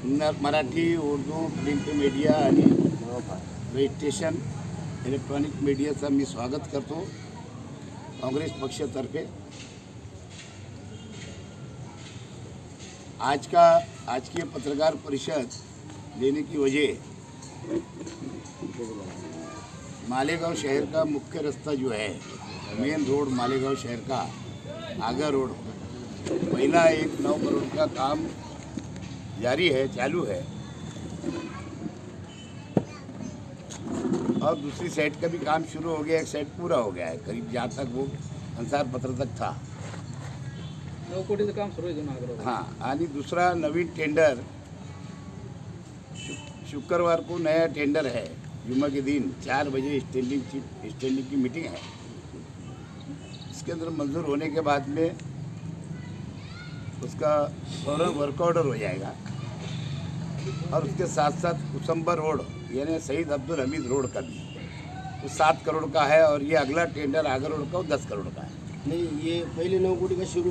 Marathi, Urdu, print media आणि registration electronic मीडियाचा मी स्वागत करतो कांग्रेस पक्षातर्फे। आज की पत्रकार परिषद लेने की वजह मालेगांव शहर का मुख्य रास्ता जो है, मेन रोड मालेगांव शहर का आगा रोड, पहला 9 करोड़ का काम जारी है, चालू है, और दूसरी साइड का भी काम शुरू हो गया। एक साइड पूरा हो गया है करीब, जहाँ तक वो अंसार पत्र तक था। 9 कोटीचं काम सुरू आहे जुना। हाँ, आणि दूसरा नवीन टेंडर शुक्रवार को नया टेंडर है। जुम्मे के दिन 4 बजे स्टैंडिंग की मीटिंग है। इसके अंदर मंजूर होने के बाद में उसका फौरन वर्क ऑर्डर हो जाएगा, और उसके साथ साथ कुसुम्बर रोड यानी शहीद अब्दुल हमीद रोड का भी वो 7 करोड़ का है, और ये अगला टेंडर आगा रोड का वो 10 करोड़ का है। नहीं, ये पहले 9 कोटी का शुरू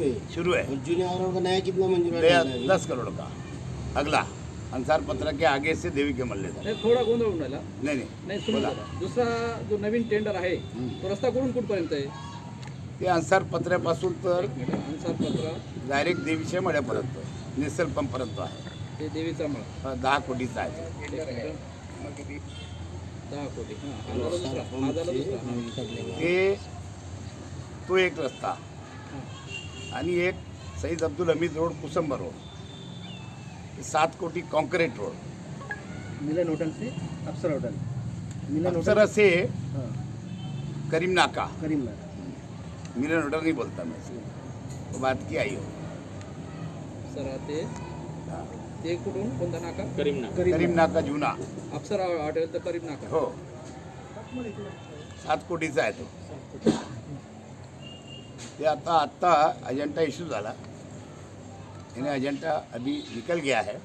है और जूनियर आगा का नया कितना मंजूर है? 10 करोड़ का अगला अंसार पत्र के आगे से देवी के मल्ले तक। थोडा गोंधळ होऊन राहिला। नाही सुरू बोला। करा। दुसरा जो नवीन टेंडर आहे तो रस्ता कुठून कुठपर्यंत आहे? ते अंसार पत्र्यापासून तर अन्सार पत्र डायरेक्ट देवीच्या मळ्यापर्यंत, नेसल पंपपर्यंत आहे। ते देवीचा मळा 10 कोटीचा आहे। 10 कोटी। हा झाला दुसरा। ते तो एक रस्ता, आणि एक शहीद अब्दुल हमीद रोड, कुसुम्बर रोड, 7 कोटी कॉन्क्रीट रोड। मिलन होटल से अप्सरा होटल, मिलन अप्सरा से हाँ, करीम नाका, करीमनगर। मिलन होटल नहीं बोलता मैं, वो बात की आई हो। सर ते कुठून कोणता नाका? करीम नाका जुना अप्सरा हॉटेल तर करीम नाका। हो, 7 कोटीचा आहे तो। ते आता अजेंडा इश्यू झाला, यानी अजेंडा अभी निकल गया है,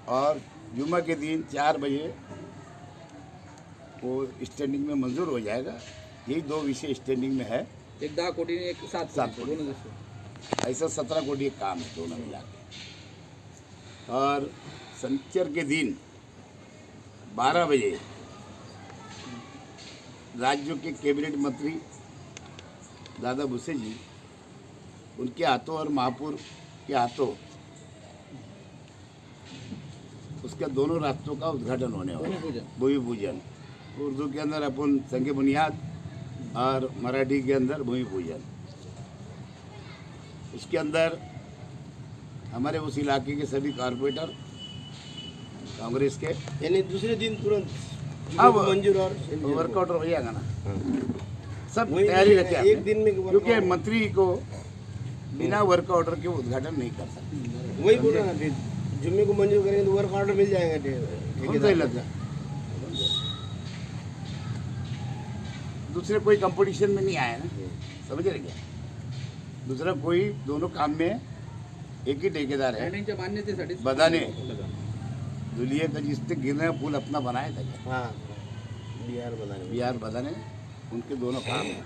और जुम्मे के दिन 4 बजे वो स्टैंडिंग में मंजूर हो जाएगा। यही 2 विषय स्टैंडिंग में है। एक 10 कोटी आणि एक 7 कोटी। दोनों दिवस। ऐसा 17 कोटी का काम है दोनों मिला के। और शनिचर के दिन 12 बजे राज्यों के कैबिनेट मंत्री दादा भुसे जी, उनके हाथों और महापौर के हाथों उसके दोनों रास्तों का उद्घाटन होने वाला है। भूमि पूजन, उर्दू के अंदर अपन संग बुनियाद और मराठी के अंदर भूमि पूजन। उसके अंदर हमारे उस इलाके के सभी कारपोरेटर कांग्रेस के, यानी दूसरे दिन तुरंत अब मंजूर और वर्कआउट हो जाएगा ना, सब वही तैयारी रखे हैं। एक दिन में क्योंकि मंत्री को बिना वर्क ऑर्डर के उद्घाटन नहीं कर सकते। वही बोल रहा ना, फिर जुम्मे को मंजूर करेंगे तो वर्क ऑर्डर मिल जाएगा सही लगता है। दूसरे कोई कंपटीशन में नहीं आया ना, समझ रहे क्या? दूसरा कोई, दोनों काम में एक ही ठेकेदार है। लँडिंगच्या मान्यतेसाठी बदाने दुलिये का जिससे गिरना पुल अपना बनाया था क्या? हाँ, बिहार बदाने, उनके दोनों काम हैं।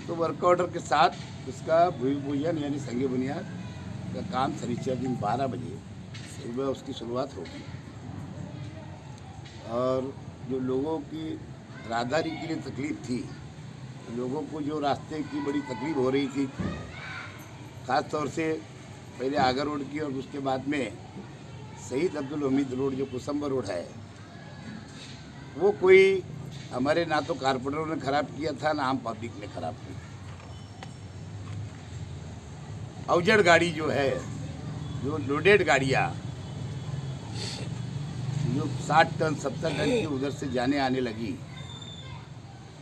तो वर्क ऑर्डर के साथ उसका भूमि पूजन यानी संग बुनियाद का काम शनिचर दिन 12 बजे सुबह उसकी शुरुआत होगी। और जो लोगों की राहदारी के लिए तकलीफ थी, लोगों को जो रास्ते की बड़ी तकलीफ हो रही थी, ख़ास तौर से पहले आगा रोड की, और उसके बाद में शहीद अब्दुल हमीद रोड जो कुसुम्बर रोड है, वो कोई हमारे ना तो कारपोरेटरों ने खराब किया था, ना आम पब्लिक ने खराब किया। अवजड़ गाड़ी जो है, जो लोडेड गाड़ियाँ जो 60 टन 70 टन की उधर से जाने आने लगी,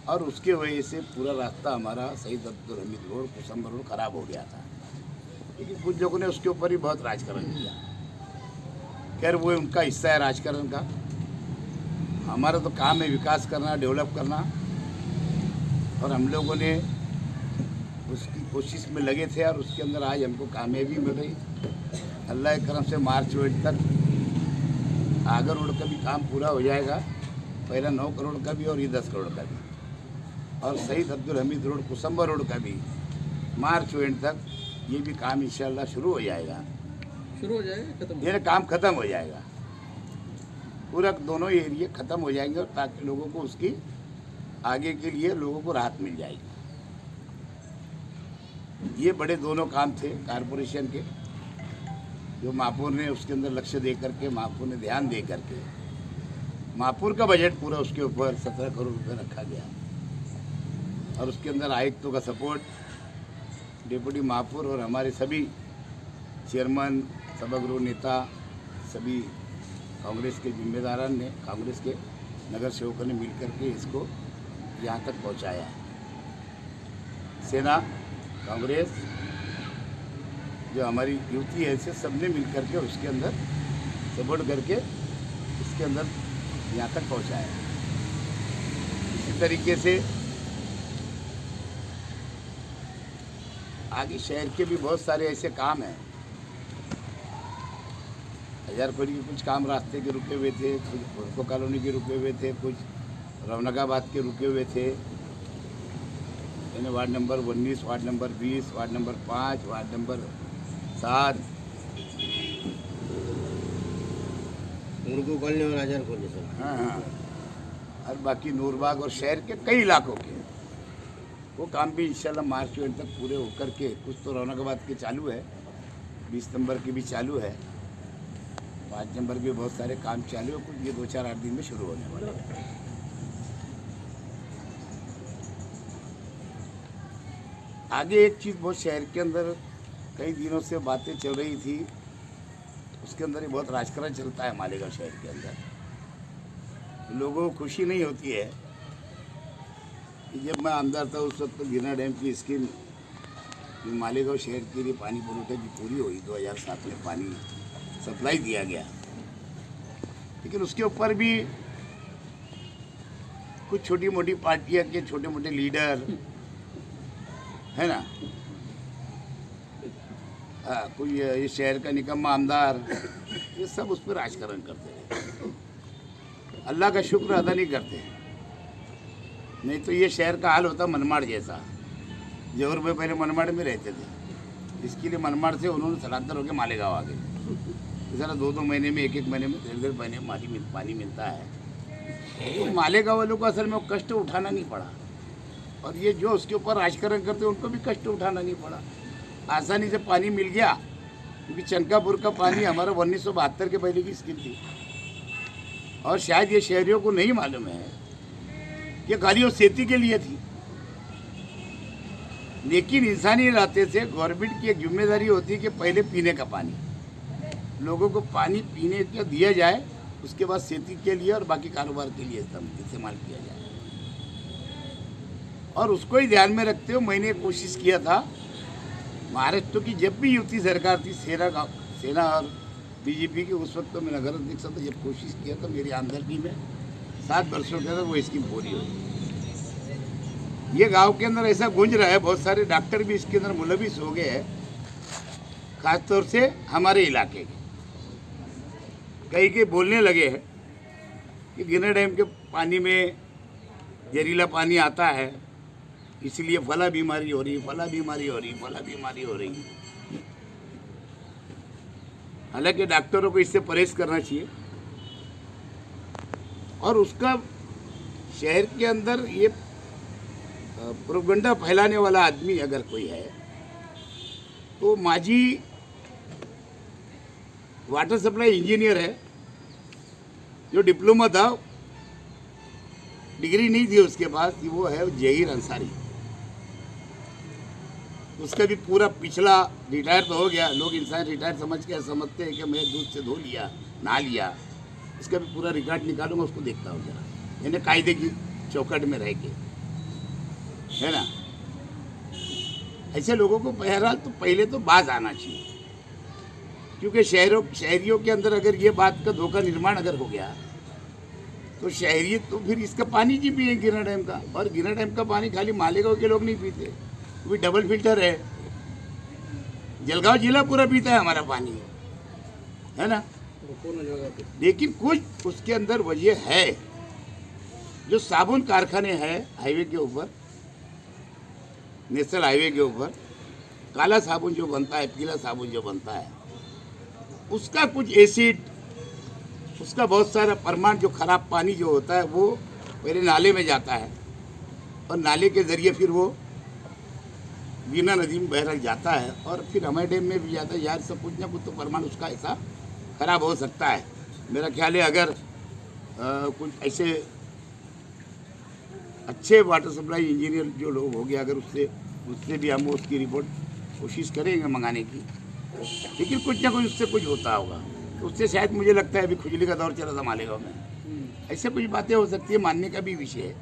और उसके वजह से पूरा रास्ता हमारा शहीद अब्दुल हमीद रोड, कुसुम्बर रोड खराब हो गया था। लेकिन कुछ लोगों ने उसके ऊपर ही बहुत राजकारण किया। खैर, वो उनका हिस्सा है राजकारण का। हमारा तो काम है विकास करना, डेवलप करना, और हम लोगों ने उसकी कोशिश में लगे थे, और उसके अंदर आज हमको कामयाबी मिल रही। अल्लाह के करम से मार्च तक आगा रोड का भी काम पूरा हो जाएगा, पहला 9 करोड़ का भी और ये 10 करोड़ का भी। और शहीद अब्दुल हमीद रोड, कुसुम्बर रोड का भी मार्च एंड तक ये भी काम इंशाल्लाह शुरू हो जाएगा। शुरू हो जाएगा, खत्म हो ये काम खत्म हो जाएगा, पूरा दोनों एरिया खत्म हो जाएंगे, और ताकि लोगों को उसकी आगे के लिए लोगों को राहत मिल जाएगी। ये बड़े दोनों काम थे कारपोरेशन के, जो महापौर ने उसके अंदर लक्ष्य दे करके, महापौर ने ध्यान दे करके, महापौर का बजट पूरा उसके ऊपर 17 करोड़ रुपये रखा गया, और उसके अंदर आयुक्तों का सपोर्ट, डिप्टी महापौर और हमारे सभी चेयरमैन, सभागृह नेता, सभी कांग्रेस के जिम्मेदारान ने, कांग्रेस के नगर सेवकों ने मिलकर के इसको यहाँ तक पहुँचाया है। सेना, कांग्रेस, जो हमारी युवती है, ऐसे सब ने मिल करके उसके अंदर सपोर्ट करके इसके अंदर यहाँ तक पहुँचाया है। इसी तरीके से आगे शहर के भी बहुत सारे ऐसे काम हैं। हजारपुरी के कुछ काम रास्ते के रुके हुए थे, कुछ भुरको कॉलोनी के रुके हुए थे, कुछ रौनकाबाद के रुके हुए थे, यानी ward number 19, ward number 20, ward number 5, ward number 7, मुर्गो कॉलोनी और हजार कॉलोनी सर। हाँ, और बाकी नूरबाग और शहर के कई इलाकों के वो काम भी इंशाल्लाह मार्च एंड तक पूरे होकर के, कुछ तो रौनकाबाद के चालू है, 20 नंबर की भी चालू है, 5 नंबर के बहुत सारे काम चालू है, कुछ ये 2-4-8 दिन में शुरू होने वाले हैं। आगे एक चीज़ बहुत शहर के अंदर कई दिनों से बातें चल रही थी, उसके अंदर ही बहुत राजकारण चलता है मालेगांव शहर के अंदर। लोगों को खुशी नहीं होती है कि जब मैं अंदर था उस वक्त तो गिरना डैम की स्कीम मालेगांव शहर के लिए पानी पुरवठे की पूरी हुई, 2007 में पानी सप्लाई दिया गया, लेकिन उसके ऊपर भी कुछ छोटी मोटी पार्टियां के छोटे मोटे लीडर है ना, कोई ये शहर का निकम्मा आमदार, ये सब उस पर राजकारण करते हैं, अल्लाह का शुक्र अदा नहीं करते। नहीं तो ये शहर का हाल होता मनमाड़ जैसा। जौहर भाई पहले मनमाड़ में रहते थे, इसके लिए मनमाड़ से उन्होंने स्थलांतर होकर मालेगांव आ गए। जरा 2-2 महीने में, 1-1 महीने में, 1.5 महीने में पानी मिलता है। तो मालेगांव वालों को असल में वो कष्ट उठाना नहीं पड़ा, और ये जो उसके ऊपर राजकारण करते हैं उनको भी कष्ट उठाना नहीं पड़ा, आसानी से पानी मिल गया। क्योंकि चनकापुर का पानी हमारा 1972 के पहले की स्कीम थी, और शायद ये शहरियों को नहीं मालूम है, ये खाली वो खेती के लिए थी। लेकिन इंसानी रास्ते से गवर्नमेंट की एक जिम्मेदारी होती है कि पहले पीने का पानी लोगों को पानी पीने का दिया जाए, उसके बाद खेती के लिए और बाकी कारोबार के लिए इस्तेमाल किया जाए। और उसको ही ध्यान में रखते हुए मैंने कोशिश किया था, महाराष्ट्र की जब भी युति सरकार थी, सेना और बीजेपी की, उस वक्त तो मैं नगर अध्यक्ष था, जब कोशिश किया था मेरी आमदनी में 7 वर्षों के अंदर वो स्कीम पूरी हुई। ये गांव के अंदर ऐसा गूंज रहा है, बहुत सारे डॉक्टर भी इसके अंदर मुलविस हो गए हैं, खासतौर से हमारे इलाके के कई बोलने लगे हैं कि गिरना डैम के पानी में जहरीला पानी आता है, इसलिए फला बीमारी हो रही, फला बीमारी हो रही, फला बीमारी हो रही। हालांकि डॉक्टरों को इससे परहेज करना चाहिए, और उसका शहर के अंदर ये प्रोपगंडा फैलाने वाला आदमी अगर कोई है तो माजी वाटर सप्लाई इंजीनियर है, जो डिप्लोमा था, डिग्री नहीं थी उसके पास, वो है जहीर अंसारी। उसका भी पूरा पिछला रिटायर तो हो गया, लोग इंसान रिटायर समझते हैं कि मैं दूध से धो लिया, नहा लिया, इसका भी पूरा रिकॉर्ड निकालूंगा, उसको देखता हूँ जरा, यानी कायदे की चौकट में रह के, है ना। ऐसे लोगों को बहरहाल तो पहले तो बाज आना चाहिए, क्योंकि शहरियों के अंदर अगर ये बात का धोखा निर्माण अगर हो गया तो शहरी तो फिर इसका पानी जी पिए गिरना डैम का, और गिरना डैम का पानी खाली मालेगांव के लोग नहीं पीते, वो भी डबल फिल्टर है, जलगांव जिला पूरा पीता है हमारा पानी, है ना। लेकिन कुछ उसके अंदर वजह है, जो साबुन कारखाने हैं हाईवे के ऊपर, नेशनल हाईवे के ऊपर, काला साबुन जो बनता है, पीला साबुन जो बनता है, उसका कुछ एसिड, उसका बहुत सारा परमाणु, जो खराब पानी जो होता है वो पहले नाले में जाता है और नाले के ज़रिए फिर वो बीना नदी में बहरल जाता है और फिर हमारे डैम में भी जाता है। यार सब कुछ ना कुछ तो परमाणु उसका ऐसा खराब हो सकता है। मेरा ख्याल है अगर कुछ ऐसे अच्छे वाटर सप्लाई इंजीनियर जो लोग हो गए, अगर उससे भी हम उसकी रिपोर्ट कोशिश करेंगे मंगाने की, लेकिन कुछ ना कुछ उससे कुछ होता होगा। तो उससे शायद मुझे लगता है अभी खुजली का दौर चला था मालेगांव में, ऐसे कुछ बातें हो सकती है, मानने का भी विषय है।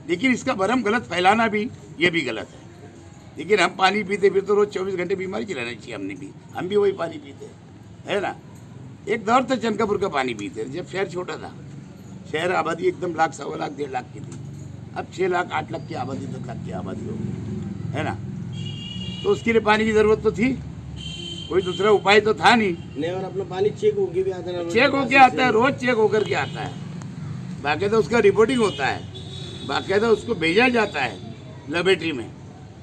लेकिन इसका भरम गलत फैलाना भी ये भी गलत है। लेकिन हम पानी पीते फिर तो रोज़ 24 घंटे बीमारी चलाना चाहिए। हम भी वही पानी पीते है ना। एक दौर था चनकापुर का पानी पीते जब शहर छोटा था, शहर आबादी एकदम लाख, 1.25 लाख, 1.5 लाख की थी। अब 6 लाख, 8 लाख की आबादी, 10 लाख की आबादी हो गई है ना। तो उसके लिए पानी की ज़रूरत तो थी, कोई दूसरा उपाय तो था नहीं। और अपना पानी चेक होके भी आता है, चेक होके आता है, रोज चेक होकर के आता है, बाकायदा उसका रिपोर्टिंग होता है, बाकायदा उसको भेजा जाता है लेबोरेटरी में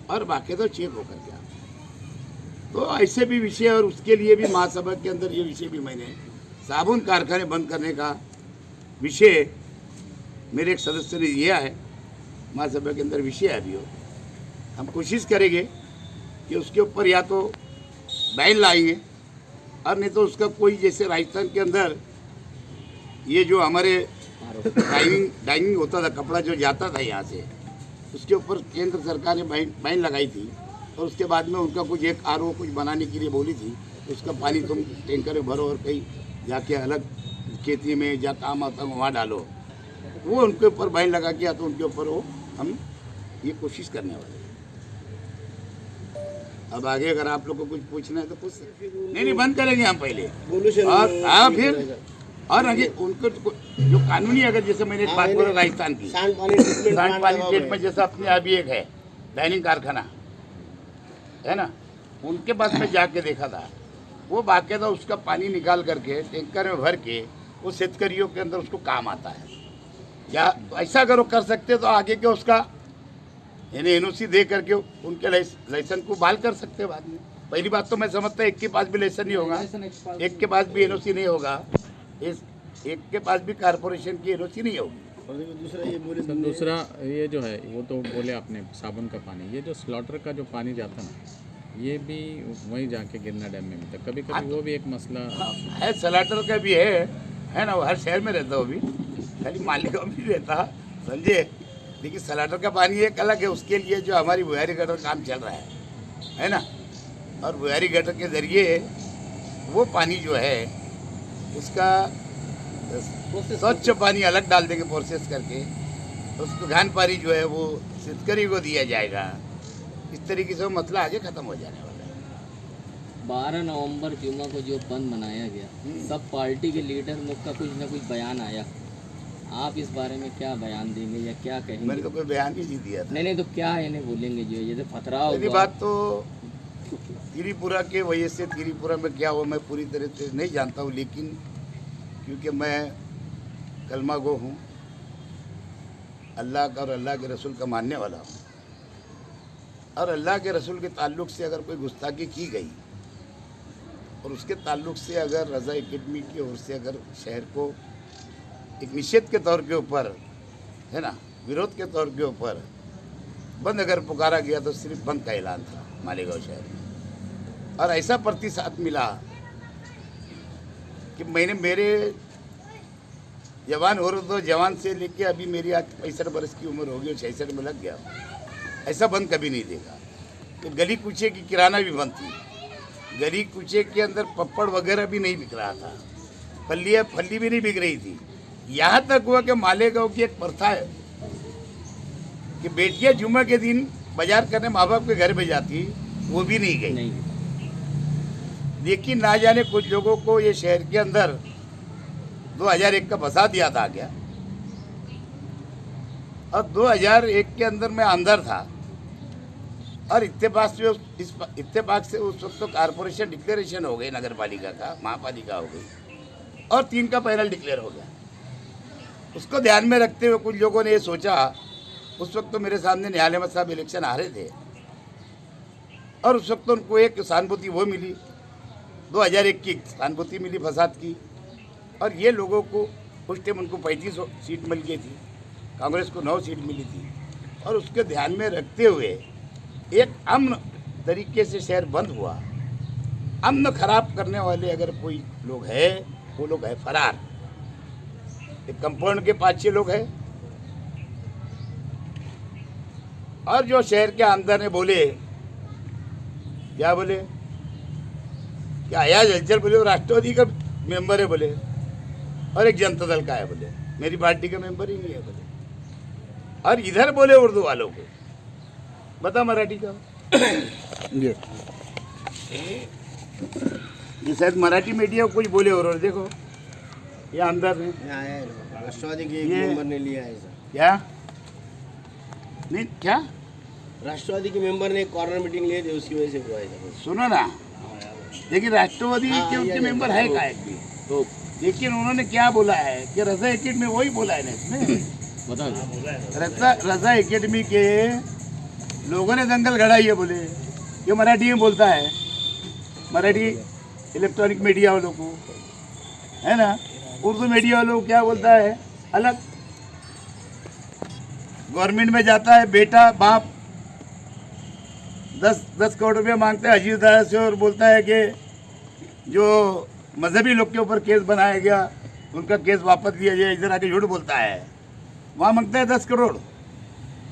और बाकायदा चेक होकर के आता है। तो ऐसे भी विषय, और उसके लिए भी महासभा के अंदर ये विषय भी मैंने साबुन कारखाने बंद करने का विषय मेरे एक सदस्य ने दिया है महासभा के अंदर, विषय अभी हो। हम कोशिश करेंगे कि उसके ऊपर या तो बैन लाएंगे और नहीं तो उसका कोई, जैसे राजस्थान के अंदर ये जो हमारे डाइंग होता था, कपड़ा जो जाता था यहाँ से, उसके ऊपर केंद्र सरकार ने बैन लगाई थी और उसके बाद में उनका कुछ एक आरओ कुछ बनाने के लिए बोली थी, उसका पानी तुम टैंकर में भरो और कहीं जाके अलग खेती में जहाँ काम आता है वहाँ डालो। वो उनके ऊपर बैन लगा के, या तो उनके ऊपर वो हम ये कोशिश करने वाले हैं। अब आगे अगर आप लोग को कुछ पूछना है तो पूछ सकते। नहीं, बंद करेंगे हम पहले, और हाँ फिर, और आगे उनको जो कानूनी, अगर जैसे मैंने एक बात बोला राजस्थान की, सांड पानी ट्रीटमेंट जैसा अपने अभी एक है डाइनिंग कारखाना है ना, उनके पास में जाके देखा था, वो बाकायदा उसका पानी निकाल करके टैंकर में भर के वो शेतकरियों के अंदर उसको काम आता है। या ऐसा अगर वो कर सकते तो आगे के उसका यानी एनओसी दे करके उनके लाइसेंस को बहाल कर सकते हैं बाद में। पहली बात तो मैं समझता हूँ एक के पास भी लाइसेंस नहीं होगा, एक के पास भी एनओसी नहीं होगा, एक के पास भी कारपोरेशन की एनओसी नहीं होगी। और दूसरा ये बोले, दूसरा ये जो है वो तो बोले आपने साबुन का पानी, ये जो स्लॉटर का जो पानी जाता ना, ये भी वहीं जाके गिरना डैम में मिलता, कभी कभी वो भी एक मसला है। स्लॉटर का भी है ना, वो हर शहर में रहता, वो भी खाली मालेगांव में भी रहता, समझे। लेकिन स्लॉटर का पानी एक अलग है, उसके लिए जो हमारी बुहारी गटर काम चल रहा है ना, और बुहारी गटर के ज़रिए वो पानी जो है उसका स्वच्छ पानी अलग डाल देंगे प्रोसेस करके, उसको घान पानी जो है वो शेतकरी को दिया जाएगा। इस तरीके से वो मसला आगे ख़त्म हो जाने वाला है। 12 नवंबर जुमा को जो बंद मनाया गया, सब पार्टी के लीडर लोग का कुछ ना कुछ बयान आया, आप इस बारे में क्या बयान देंगे या क्या कहेंगे? मैंने तो कोई बयान ही नहीं दिया था। नहीं तो क्या इन्हें बोलेंगे जो ये पथराव? पहली बात तो त्रिपुरा के वजह से, त्रिपुरा में क्या हुआ मैं पूरी तरह से नहीं जानता हूँ, लेकिन क्योंकि मैं कलमा गो हूँ, अल्लाह का और अल्लाह के रसूल का मानने वाला हूँ, और अल्लाह के रसूल के ताल्लुक़ से अगर कोई गुस्ताखी की गई और उसके ताल्लुक़ से अगर रज़ा एकेडमी की ओर से अगर शहर को एक निषेध के तौर के ऊपर है ना, विरोध के तौर के ऊपर बंद अगर पुकारा गया तो सिर्फ बंद का ऐलान था मालेगांव शहर में। और ऐसा प्रतिसाद मिला कि मैंने, मेरे जवान हो रहे तो जवान से लेके अभी मेरी आज 65 बरस की उम्र हो गई, 66 में लग गया, ऐसा बंद कभी नहीं देखा। तो गली कूचे की किराना भी बंद थी, गली कूचे के अंदर पपड़ वगैरह भी नहीं बिक रहा था, फली भी नहीं बिक रही थी। यहाँ तक हुआ कि मालेगांव की एक प्रथा है कि बेटियां जुम्मे के दिन बाजार करने माँ बाप के घर में जाती, वो भी नहीं गई। लेकिन ना जाने कुछ लोगों को ये शहर के अंदर 2001 का फसाद याद आ गया, और 2001 के अंदर मैं अंदर था, और इत्तेफाक से उस वक्त तो कारपोरेशन डिक्लेरेशन हो गई, नगर पालिका का, महापालिका हो गई, और 3 का पैनल डिक्लेयर हो गया। उसको ध्यान में रखते हुए कुछ लोगों ने ये सोचा, उस वक्त तो मेरे सामने न्यायालय साहब इलेक्शन आ रहे थे, और उस वक्त उनको एक सहानुभूति वो मिली, 2001 की सहानुभूति मिली फसाद की। और ये लोगों को उस टाइम उनको 35 सीट मिल गई थी, कांग्रेस को 9 सीट मिली थी। और उसके ध्यान में रखते हुए एक अमन तरीके से शहर बंद हुआ। अमन खराब करने वाले अगर कोई लोग है, वो लोग है फरार। एक कंपाउंड के 5-6 लोग हैं। और जो शहर के अंदर ने बोले, क्या बोले, क्या अयाज हलचल बोले वो राष्ट्रवादी का मेंबर है बोले, और एक जनता दल का है बोले, मेरी पार्टी का मेंबर ही नहीं है बोले। और इधर बोले उर्दू वालों को, बता मराठी का ये शायद मराठी मीडिया को कुछ बोले और देखो ये अंदर है यहाँ आया है लोग। राष्ट्रवादी के एक ये- मेंबर ने लिया है सर। क्या नहीं क्या राष्ट्रवादी के मेंबर ने एक कॉर्नर मीटिंग ली थी, उसकी वजह से हुआ है सर। सुनो ना, लेकिन राष्ट्रवादी हाँ, के उनके ये- मेंबर है का एक भी, तो लेकिन उन्होंने क्या बोला है कि रजा एकेडमी वही बोला है ना इसमें। बता दो। रजा एकेडमी के लोगों ने दंगल गड़ाई है बोले, ये मराठी में बोलता है, मराठी इलेक्ट्रॉनिक मीडिया वालों को, है ना। उर्दू मीडिया वालों को क्या बोलता है अलग। गवर्नमेंट में जाता है बेटा बाप 10 करोड़ रुपये मांगता है अजीत दादा से, और बोलता है कि जो मजहबी लोग के ऊपर केस बनाया गया उनका केस वापस लिया जाए। इधर आके झूठ बोलता है, वहाँ मांगता है 10 करोड़,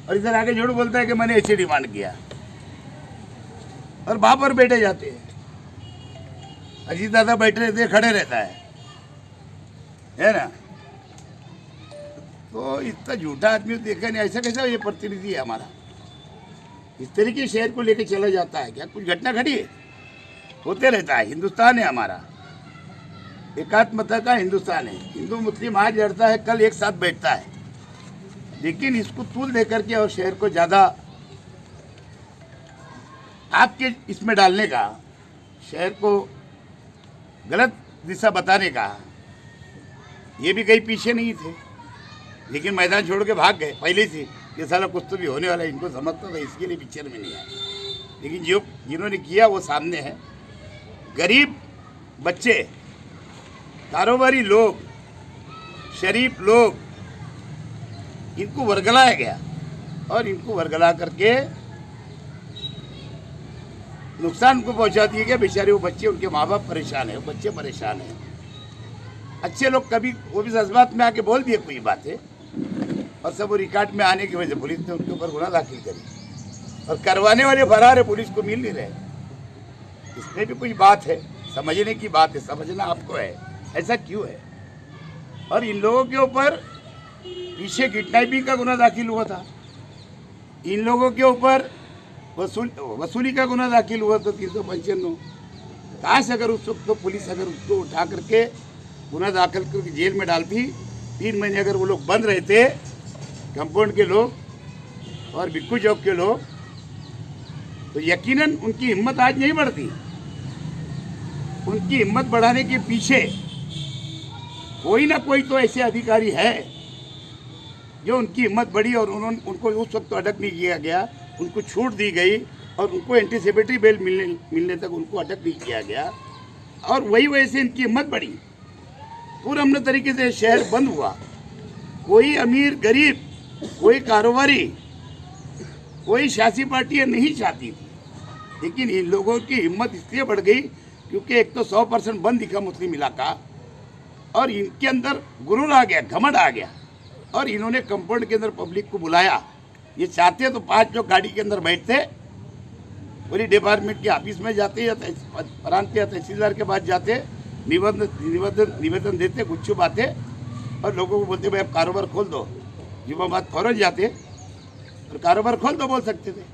और इधर आके झूठ बोलता है कि मैंने ऐसे डिमांड किया। और बाप और बेटे जाते हैं, अजीत दादा बैठे रहते हैं, खड़े रहता है ना। तो इतना झूठा आदमी देखा नहीं, ऐसा कैसा ये प्रतिनिधि है हमारा, इस तरीके शहर को लेके चला जाता है। क्या कुछ घटना घटी है, होते रहता है। हिंदुस्तान है हमारा, एकात्मता का हिंदुस्तान है। हिंदू मुस्लिम आज लड़ता है, कल एक साथ बैठता है, लेकिन इसको तूल दे करके और शहर को ज़्यादा आपके इसमें डालने का, शहर को गलत दिशा बताने का, ये भी कहीं पीछे नहीं थे, लेकिन मैदान छोड़ के भाग गए पहले से। ये साला कुछ तो भी होने वाला है, इनको समझता था, इसके लिए पिक्चर में नहीं आया। लेकिन जो जिन्होंने किया वो सामने है। गरीब बच्चे, कारोबारी लोग, शरीफ लोग, इनको वर्गलाया गया, और इनको वर्गला करके नुकसान को पहुंचा दिया गया। बेचारे वो बच्चे, उनके माँ बाप परेशान है, वो बच्चे परेशान हैं। अच्छे लोग कभी वो भी जज्बात में आके बोल दिए कोई बातें, और सब वो रिकॉर्ड में आने की वजह से पुलिस ने उनके ऊपर गुनाह दाखिल करी, और करवाने वाले फरार है, पुलिस को मिल नहीं रहे। इसमें भी कुछ बात है, समझने की बात है, समझना आपको है ऐसा क्यों है। और इन लोगों के ऊपर पीछे किडनैपिंग का गुनाह दाखिल हुआ था, इन लोगों के ऊपर वसूली का गुनाह दाखिल हुआ था 395। काश अगर उस वक्त तो पुलिस अगर उसको उठा करके गुनाह दाखिल करके जेल में डालती, 3 महीने अगर वो लोग बंद रहते, कंपाउंड के लोग और बिक्कू चौक के लोग, तो यकीनन उनकी हिम्मत आज नहीं बढ़ती। उनकी हिम्मत बढ़ाने के पीछे कोई ना कोई तो ऐसे अधिकारी है जो उनकी हिम्मत बढ़ी, और उनको उस वक्त तो अटक नहीं किया गया, उनको छूट दी गई, और उनको एंटीसिपेटरी बेल मिलने तक उनको अटक नहीं किया गया, और वही वजह से इनकी हिम्मत बढ़ी। पूरे अमन तरीके से शहर बंद हुआ। कोई अमीर गरीब, कोई कारोबारी, कोई सियासी पार्टियाँ नहीं चाहती थी, लेकिन इन लोगों की हिम्मत इसलिए बढ़ गई क्योंकि एक तो 100% बंद दिखा मुस्लिम इलाका, और इनके अंदर गुरूर आ गया, घमंड आ गया, और इन्होंने कंपाउंड के अंदर पब्लिक को बुलाया। ये चाहते तो 5 लोग गाड़ी के अंदर बैठते, पूरी डिपार्टमेंट के ऑफिस में जाते या प्रांत या तहसीलदार के पास जाते, निवेदन देते, कुछ बातें, और लोगों को बोलते भाई आप कारोबार खोल दो। जुम्माबाद फौरन जाते और कारोबार खोल दो बोल सकते थे,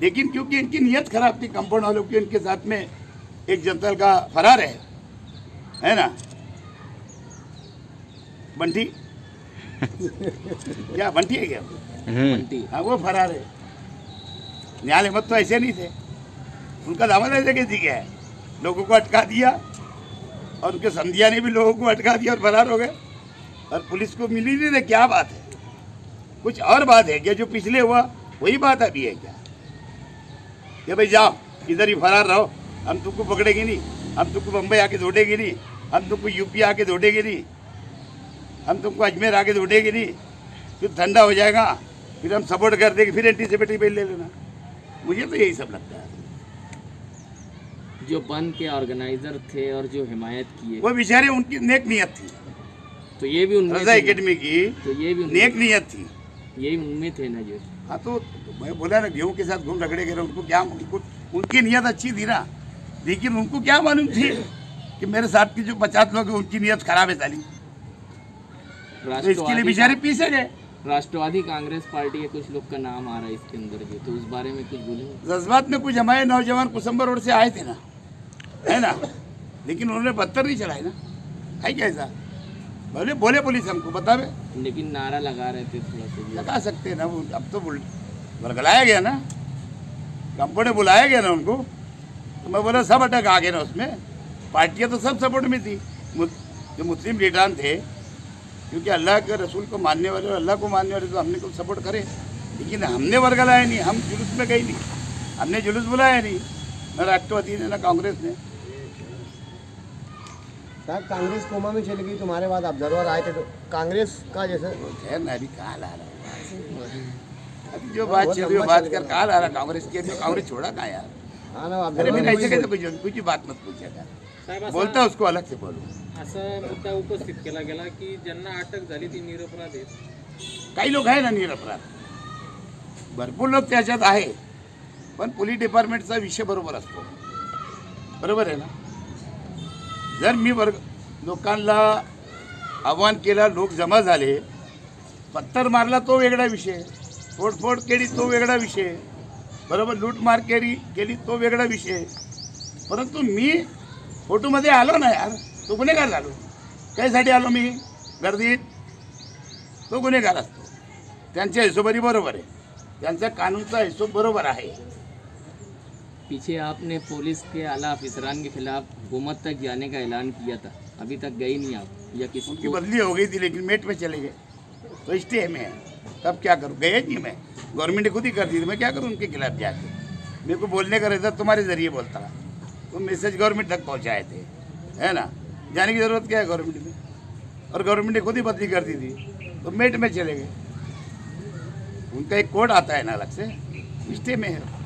लेकिन क्योंकि इनकी नीयत खराब थी कंपाउंड वालों की, इनके साथ में एक जनता दल का फरार है ना, बंटी क्या बंटी है क्या? बंटी। हाँ वो फरार है। न्याय अहमद तो ऐसे नहीं थे, उनका दामन ऐसे कैसे गया है, लोगों को अटका दिया, और उनके संधिया ने भी लोगों को अटका दिया और फरार हो गए, और पुलिस को मिली नहीं रही। क्या बात है, कुछ और बात है क्या? जो पिछले हुआ वही बात अभी है क्या? कि भाई जाओ इधर ही फरार रहो, हम तुमको पकड़ेंगे नहीं, हम तुमको बम्बई आके ढूंढेंगे नहीं, हम तुमको यूपी आके ढूंढेंगे नहीं, हम तुमको अजमेर आके ढूंढेंगे नहीं, फिर ठंडा हो जाएगा, फिर हम सपोर्ट कर देंगे, फिर एंटीसिपेटरी बिल ले लेना। मुझे तो यही सब लगता है। जो बंद के ऑर्गेनाइजर थे और जो हिमायत किए, वो बेचारे उनकी नेक नियत थी, तो ये भी उनमें रजा थे। एकेडमी की तो ये भी नेक नियत थी। यही उनमें थे ना जो। हाँ तो मैं बोला ना, गेहूं के साथ घूम रगड़े गए, उनको क्या, उनकी नियत अच्छी थी ना, लेकिन उनको क्या मालूम थी कि मेरे साथ के जो 50 लोग हैं उनकी नियत खराब है साली, तो इसके लिए बेचारे पीछे गए। राष्ट्रवादी कांग्रेस पार्टी के कुछ लोग का नाम आ रहा है इसके अंदर जो, तो उस बारे में कुछ बोलेंगे? जज्बात में कुछ हमारे नौजवान कुसुम्बर रोड से आए थे ना, है ना, लेकिन उन्होंने बदतर नहीं चलाए ना, है क्या ऐसा? बोले बोले पुलिस हमको बतावे, लेकिन नारा लगा रहे थे थोड़ा सा। लगा सकते हैं ना, वो अब तो बुलाया गया ना, कंपनी ने बुलाया गया ना उनको, तो मैं बोला सब अटक आ गए ना उसमें, पार्टियाँ तो सब सपोर्ट में थी, जो मुस्लिम लीडरान थे, क्योंकि अल्लाह के रसूल को मानने वाले और अल्लाह को मानने वाले तो हमने को सपोर्ट करे, लेकिन हमने वर्ग लाया नहीं, हम जुलूस में गए नहीं, हमने जुलूस बुलाया नहीं, ना राष्ट्रवादी ने ना कांग्रेस ने। साहब कांग्रेस कोमा में चली गई, तुम्हारे बाद ऑब्जर्वर आए थे, तो कांग्रेस का जैसे खैर मैं अभी कहाँ ला रहा हूँ, अभी जो बात चल रही है बात कर, कहाँ ला रहा कांग्रेस की, अभी कांग्रेस छोड़ा कहाँ यार? हाँ ना अरे मैंने ऐसे ऑब्जर्वर कैसे कुछ बात मत पूछेगा, साहेब बोलता उसको अलग से बोलो। असा मुद्दा उपस्थित केला गेला की ज्यांना अटक झाली ती निरपराध आहेत. काही लोक आहे ना निरपराध, भरपूर लोक त्याच्यात आहे, पण पोलीस डिपार्टमेंटचा विषय बरोबर असतो, बरोबर आहे ना? जर मी लोकांना आव्हान केला, लोक जमा झाले, पत्थर मारला तो वेगळा विषय, तोडफोड केली तो वेगळा विषय, बरोबर, लूटमार केली तो वेगळा विषय, परंतु मी फोटोमध्ये आलो ना यार, तो गुन्हेगार झालो. कायसाठी आलो मी गर्दीत? तो गुन्हेगार असतो. त्यांच्या हिशोबाने बरोबर आहे, त्यांचा कानूनचा हिशोब बरोबर आहे. पीछे आपने पुलिस के आला अफसरान के खिलाफ हुकूमत तक जाने का ऐलान किया था, अभी तक गई नहीं आप या उनकी किसी? बदली हो गई थी, लेकिन मेट में चले गए, तो स्टे में है, तब क्या करूँ? गए नहीं मैं, गवर्नमेंट ने खुद ही कर दी थी, मैं क्या करूँ उनके खिलाफ जाके? मेरे को बोलने का रहता तुम्हारे जरिए बोलता, तो मैसेज गवर्नमेंट तक पहुँचाए थे, है ना? जाने की ज़रूरत क्या है गवर्नमेंट में? और गवर्नमेंट ने खुद ही बदली कर दी थी, तो मेट में चले गए. उनका एक कोड आता है ना अलग से, स्टे में है.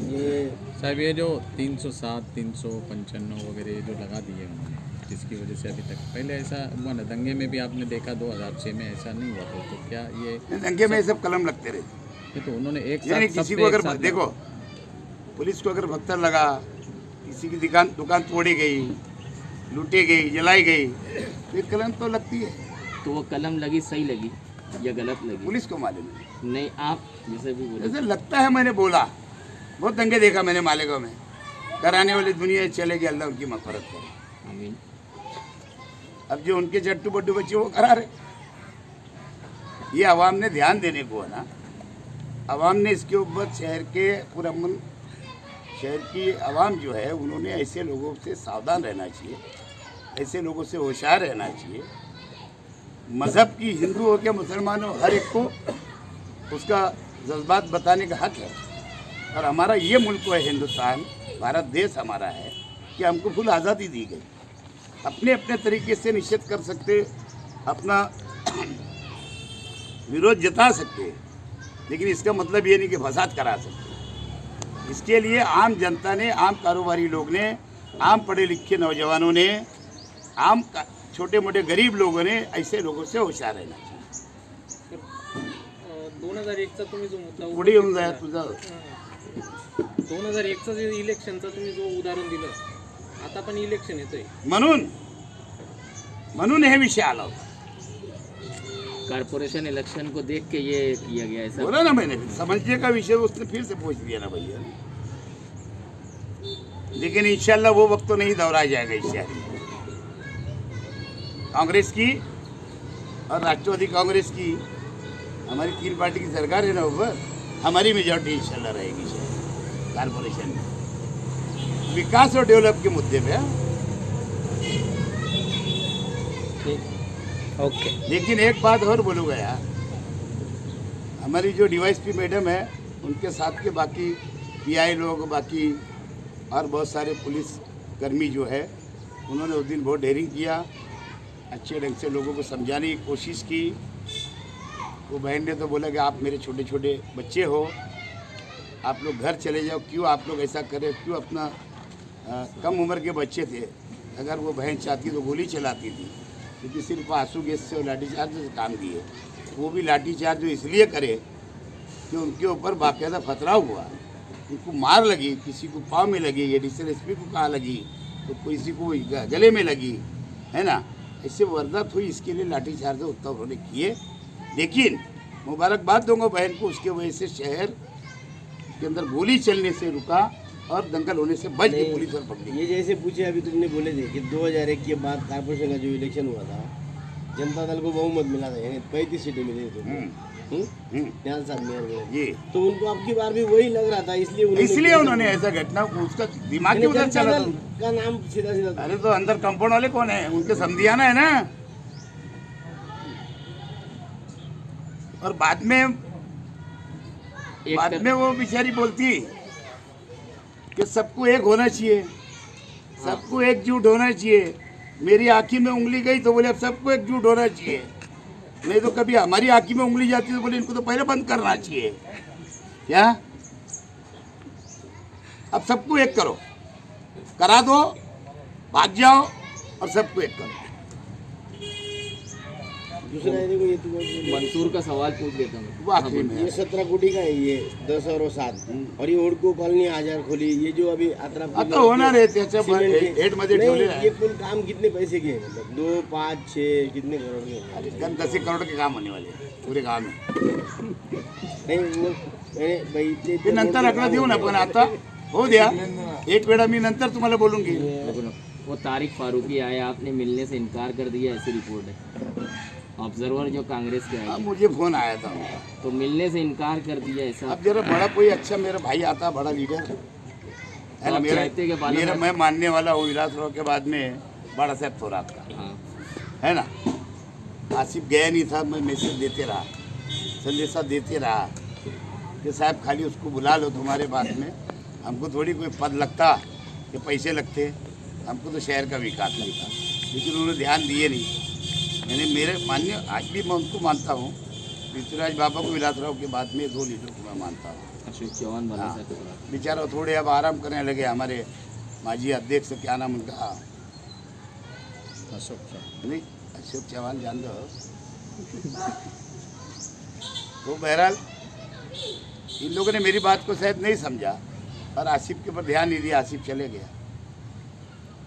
ये साहब ये जो 307, 395 वगैरह जो लगा दिए उन्होंने, जिसकी वजह से अभी तक, पहले ऐसा हुआ ना दंगे में भी आपने देखा 2006 में ऐसा नहीं हुआ था, तो क्या ये दंगे में ये सब कलम लगते रहते, ये तो उन्होंने एक यानी साथ किसी सब को पे एक अगर साथ देखो, पुलिस को अगर पत्थर लगा, किसी की दुकान तोड़ी गई, लूटी गई, जलाई गई, तो एक कलम तो लगती है. तो वो कलम लगी सही लगी या गलत लगी? पुलिस को मालूम है. नहीं, आप जैसे भी बोले जैसे लगता है, मैंने बोला, बहुत दंगे देखा मैंने मालेगांव में, कराने वाली दुनिया चलेगी, अल्लाह उनकी मफरत करे. आमीन। अब जो उनके चट्टू बट्टू बच्चे वो करा रहे, ये आवाम ने ध्यान देने को है ना, आवाम ने इसके ऊपर शहर के पूरा अमन, शहर की आवाम जो है, उन्होंने ऐसे लोगों से सावधान रहना चाहिए, ऐसे लोगों से होशियार रहना चाहिए. मज़हब की हिंदू हो के मुसलमान हो, हर एक को उसका जज्बात बताने का हक है. और हमारा ये मुल्क है हिंदुस्तान, भारत देश हमारा है कि हमको फुल आज़ादी दी गई, अपने अपने तरीके से निषेध कर सकते, अपना विरोध जता सकते, लेकिन इसका मतलब ये नहीं कि फसाद करा सकते. इसके लिए आम जनता ने, आम कारोबारी लोग ने, आम पढ़े लिखे नौजवानों ने, आम छोटे मोटे गरीब लोगों ने ऐसे लोगों से होशियार रहना चाहिए. 2001चा तुम्ही जो मुद्दा पुढे येऊन जाय तुझं. 2001चं जे इलेक्शनचं तुम्ही जो उदाहरण दिलं, आता पण इलेक्शन येतंय, म्हणून हे विषय आला होता. कारपोरेशन इलेक्शन को देख के ये किया गया ऐसा? बोला ना मैंने, समझने का विषय उसने फिर से पूछ दिया ना भैया. लेकिन इंशाल्लाह वो वक्त तो नहीं दोहराया जाएगा इस शहर में. कांग्रेस की और राष्ट्रवादी कांग्रेस की, हमारी 3 पार्टी की सरकार है ना ऊपर, हमारी मेजॉरिटी इंशाल्लाह रहेगी शहर कारपोरेशन में, विकास और डेवलप के मुद्दे पे. ओके. लेकिन एक बात और बोलूँगा यार, हमारी जो DYSP मैडम है, उनके साथ के बाकी पीआई लोग बाकी और बहुत सारे पुलिस कर्मी जो है उन्होंने उस दिन बहुत डेयरिंग किया, अच्छे ढंग से लोगों को समझाने की कोशिश की। वो बहन ने तो बोला कि आप मेरे छोटे छोटे बच्चे हो, आप लोग घर चले जाओ, क्यों आप लोग ऐसा करें, क्यों अपना कम उम्र के बच्चे थे, अगर वो बहन चाहती तो गोली चलाती थी, क्योंकि सिर्फ आंसू गैस से और लाठीचार्ज से काम दिए। वो भी लाठीचार्ज इसलिए करे कि उनके ऊपर बाकायदा खतराव हुआ, उनको मार लगी, किसी को पाँव में लगी, एडिशनल एसपी को कहाँ लगी, तो किसी को गले में लगी, है ना, ऐसे वारदात हुई। इसके लिए लाठीचार्ज उतना उन्होंने किए, लेकिन मुबारकबाद दूंगा बहन को, उसके वजह से शहर के अंदर गोली चलने से रुका और दंगल होने से बच गई पुलिस और पब्लिक। ये जैसे पूछे अभी तुमने बोले थे कि 2001 के बाद कारपोरेशन का जो इलेक्शन हुआ था, जनता दल को बहुमत मिला था, यानी 35 सीटें मिली थी ध्यान साहब मेयर में, ये तो उनको अब की बार भी वही लग रहा था, इसलिए उन्होंने ऐसा घटना, उसका दिमाग ही उधर चला था। का नाम सीधा सीधा। अरे तो अंदर कंपाउंड वाले कौन है, उनके समधियाना है ना। और बाद में वो बेचारी बोलती कि सबको एक होना चाहिए, सबको एकजुट होना चाहिए। मेरी आँखी में उंगली गई तो बोले अब सबको एकजुट होना चाहिए, नहीं तो कभी हमारी आँखी में उंगली जाती तो बोले इनको तो पहले बंद करना चाहिए। क्या अब सबको एक करो, करा दो, भाग जाओ और सबको एक करो। दूसरा है देखो, ये तो मंसूर का सवाल पूछ देता हूँ। वो आखिरी में ये 17 कोटी का है, ये 10 और 7, और ये हुडको कॉलोनी हजार खोली, ये जो अभी आता होणार आहे त्याच्या हेड मध्ये ठेवले ये पुल काम कितने पैसे के हैं, मतलब 2, 5, 6 कितने करोड़ के हैं? अरे 10 करोड़ के काम होने वाले हैं पूरे गाव में। नहीं वो भाई ते नंतर आकडा देऊ ना, पण आता हो द्या, एक वेळा मी नंतर तुम्हाला बोलूंगी। वो तारिक फारूकी आए, आपने मिलने से इनकार कर दिया, ऐसी रिपोर्ट है। ऑब्जर्वर जो कांग्रेस के अब आए, मुझे फोन आया था उनका, तो मिलने से इनकार कर दिया ऐसा। अब जरा बड़ा कोई अच्छा मेरा भाई आता, बड़ा लीडर है ना, आप चाहते कि बाला मेरा मैं मानने वाला हूँ विलासराव के बाद में बड़ा साहब थोरात का, हाँ, है ना। आसिफ गया नहीं था, मैं मैसेज देते रहा, संदेशा देते रहा कि साहब खाली उसको बुला लो तुम्हारे पास में, हमको थोड़ी कोई पद लगता कि पैसे लगते, हमको तो शहर का विकास लगता, लेकिन उन्होंने ध्यान दिए नहीं। मैंने मेरे मान्य आज भी मैं उनको मानता हूँ, पृथ्वीराज बाबा को विलासराव के बाद में 2 लीडर को मैं मानता हूँ। अशोक चौहान वाला हाँ, सा बेचारा थोड़े अब आराम करने लगे। हमारे माजी अध्यक्ष क्या नाम उनका, अशोक चौहान, नहीं अशोक चौहान जान दो। तो बहरहाल इन लोगों ने मेरी बात को शायद नहीं समझा और आसिफ के ऊपर ध्यान नहीं दिया, आसिफ चले गया।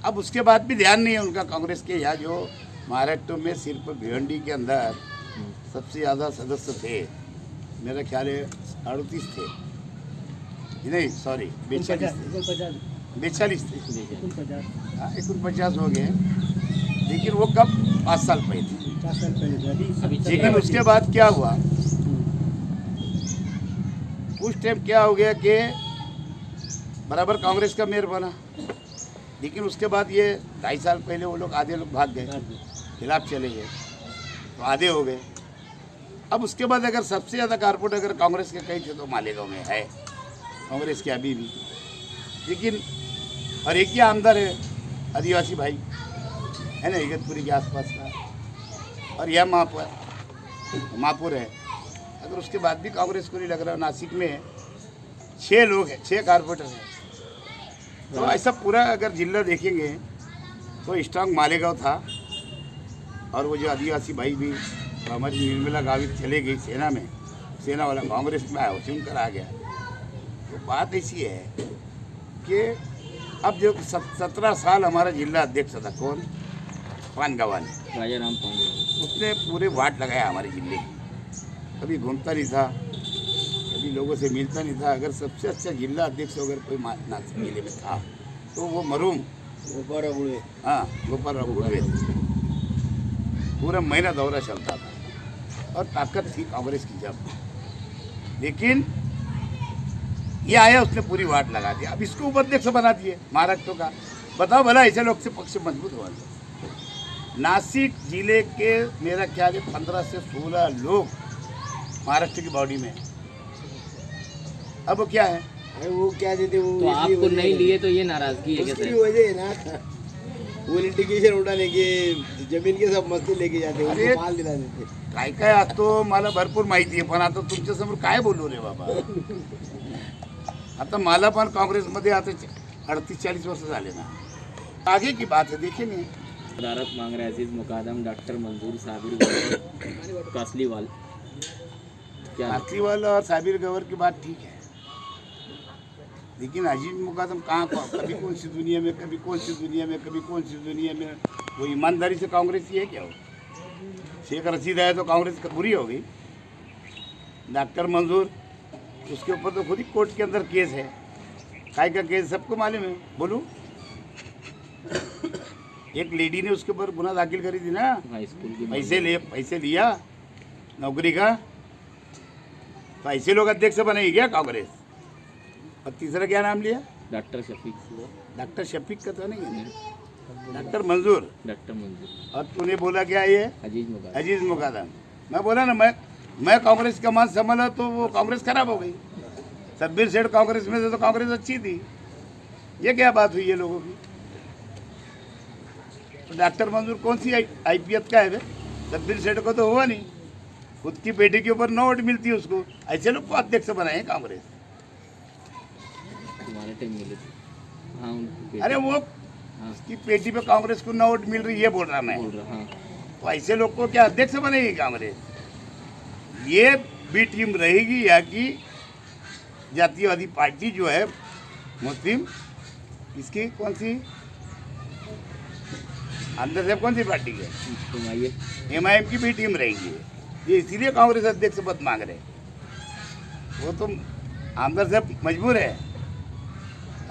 अब उसके बाद भी ध्यान नहीं है उनका। कांग्रेस के यहाँ जो महाराष्ट्र में सिर्फ भिवंडी के अंदर सबसे ज़्यादा सदस्य थे, मेरा ख्याल है 38 थे, नहीं सॉरी 42 थे, 49 हो गए, लेकिन वो कब 5 साल पहले। लेकिन उसके बाद क्या हुआ, उस टाइम क्या हो गया कि बराबर कांग्रेस का मेयर बना, लेकिन उसके बाद ये 2.5 साल पहले वो लोग आधे लोग भाग गए, खिलाफ चले गए, तो आधे हो गए। अब उसके बाद अगर सबसे ज़्यादा कारपोरेट अगर कांग्रेस के कई थे तो मालेगांव में है कांग्रेस के अभी भी, लेकिन और एक ही आमदार है आदिवासी भाई, है ना, इगतपुरी के आसपास का, और यह महापुर है। अगर उसके बाद भी कांग्रेस को नहीं लग रहा, नासिक में 6 लोग हैं, 6 कारपोरेटर हैं, तो ऐसा पूरा अगर जिला देखेंगे तो स्ट्रांग मालेगांव था। और वो जो आदिवासी भाई भी, तो हमारी निर्मला गावित चले गई सेना में, सेना वाला कांग्रेस में आया, चुनकर आ गया। तो बात ऐसी है कि अब जो 17 साल हमारा जिला अध्यक्ष था, कौन, पानगवानी, राजा राम पांडे, उसने पूरे वाट लगाया हमारे जिले की, कभी घूमता नहीं था, कभी लोगों से मिलता नहीं था। अगर सबसे अच्छा जिला अध्यक्ष अगर कोई नासिक जिले में था तो वो मरूम गोपालराव गुड़वे, हाँ गोपालराव गुड़वे, पूरा महीना दौरा चलता था और ताकत थी कांग्रेस की जब, लेकिन ये आया उसने पूरी वाट लगा दी। अब इसको उपाध्यक्ष बना दिए महाराष्ट्र का, बताओ भला ऐसे लोग से पक्ष मजबूत हुआ। नासिक जिले के मेरा ख्याल है 15 से 16 लोग महाराष्ट्र की बॉडी में। अब क्या है, अरे वो क्या देते वो तो इसलिए आपको वजह नहीं है। लिए तो ये नाराजगी है उसकी कैसे? भी वजह है ना, वो लिटिगेशन उठाने के जमीन के सब मस्ती लेके जाते हैं, अरे! उनको माल दिला देते. काय असतो मला भरपूर माहिती आहे, पण आता तुमच्यासमोर काय बोलू रे बाबा. आता मला पण काँग्रेसमध्ये आता 38-40 वर्ष झाले ना. आगे की बात है, देखिए नहीं. अदालत मांग रहे अजीज मुकादम, डॉक्टर मंजूर, साबिर कासलीवाल, क्या कासलीवाल और साबिर गवर की बात ठीक है, लेकिन अजीज मुकादम कहाँ कभी कौन सी दुनिया में, कभी कौन सी दुनिया में, कभी कौन सी दुनिया में. वो ईमानदारी से कांग्रेस ही है क्या? वो शेख रशीद है तो कांग्रेस बुरी हो गई. डॉक्टर मंजूर, उसके ऊपर तो खुद ही कोर्ट के अंदर केस है. काय का केस सबको मालूम है. बोलूं, एक लेडी ने उसके ऊपर गुनाह दाखिल करी थी ना, हाई स्कूल की पैसे लिया नौकरी का, तो ऐसे लोग अध्यक्ष बनेगी क्या कांग्रेस? और तीसरा क्या नाम लिया? डॉक्टर शफीक, डॉक्टर शफीक का तो नहीं है ना, डॉक्टर मंजूर. डॉक्टर मंजूर, और तूने बोला क्या ये अजीज मुकादम. अजीज मुकादम. मैं बोला ना, मैं कांग्रेस का मान संभाला तो वो कांग्रेस खराब हो गई. सब्बीर सेठ कांग्रेस में थे तो कांग्रेस अच्छी थी. ये क्या बात हुई है लोगों की? तो डॉक्टर मंजूर कौन सी आईपीएस का है बे? सब्बीर सेठ को तो हुआ नहीं, खुद की बेटी के ऊपर 9 वोट मिलती है उसको. ऐसे लोग को अध्यक्ष बनाए कांग्रेस. तुम्हारे टाइम मिले थे. हाँ उनकी अरे वो हाँ उसकी बेटी पे कांग्रेस को 9 वोट मिल रही है बोल रहा मैं. बोल रहा. हाँ तो ऐसे लोग को क्या अध्यक्ष बनेगी कांग्रेस? ये बी टीम रहेगी या कि जातीयवादी पार्टी जो है मुस्लिम, इसकी कौन सी अंदर से कौन सी पार्टी है? तुम आइए. एमआईएम की भी टीम रहेगी. ये इसीलिए कांग्रेस अध्यक्ष पद मांग रहे. वो तो अंदर से मजबूर है.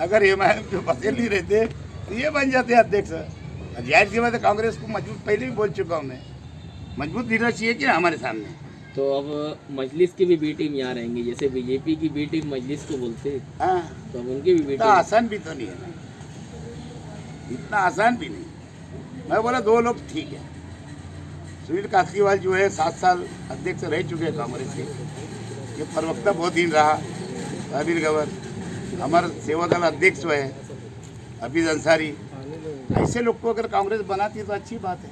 अगर एमआईएम के पसंद नहीं रहते तो ये बन जाते अध्यक्ष. जाहिर सी बात है, कांग्रेस को मजबूत पहले भी बोल चुका हूँ मैं, मजबूत लीडर चाहिए कि हमारे सामने. तो अब मजलिस की भी बी टीम यहाँ रहेंगी, जैसे बीजेपी की बी टीम मजलिस को बोलते हैं, हाँ, तो अब उनकी भी बी इतना टीम. आसान भी तो नहीं है ना, इतना आसान भी नहीं. मैं बोला 2 लोग ठीक है. सुनील कासलीवाल जो है 7 साल अध्यक्ष रह चुके हैं कांग्रेस के. ये प्रवक्ता बहुत दिन रहा. साबिर गवर हमारा सेवा दल अध्यक्ष है, हफीज अंसारी. ऐसे लोग को अगर कांग्रेस बनाती है तो अच्छी बात है.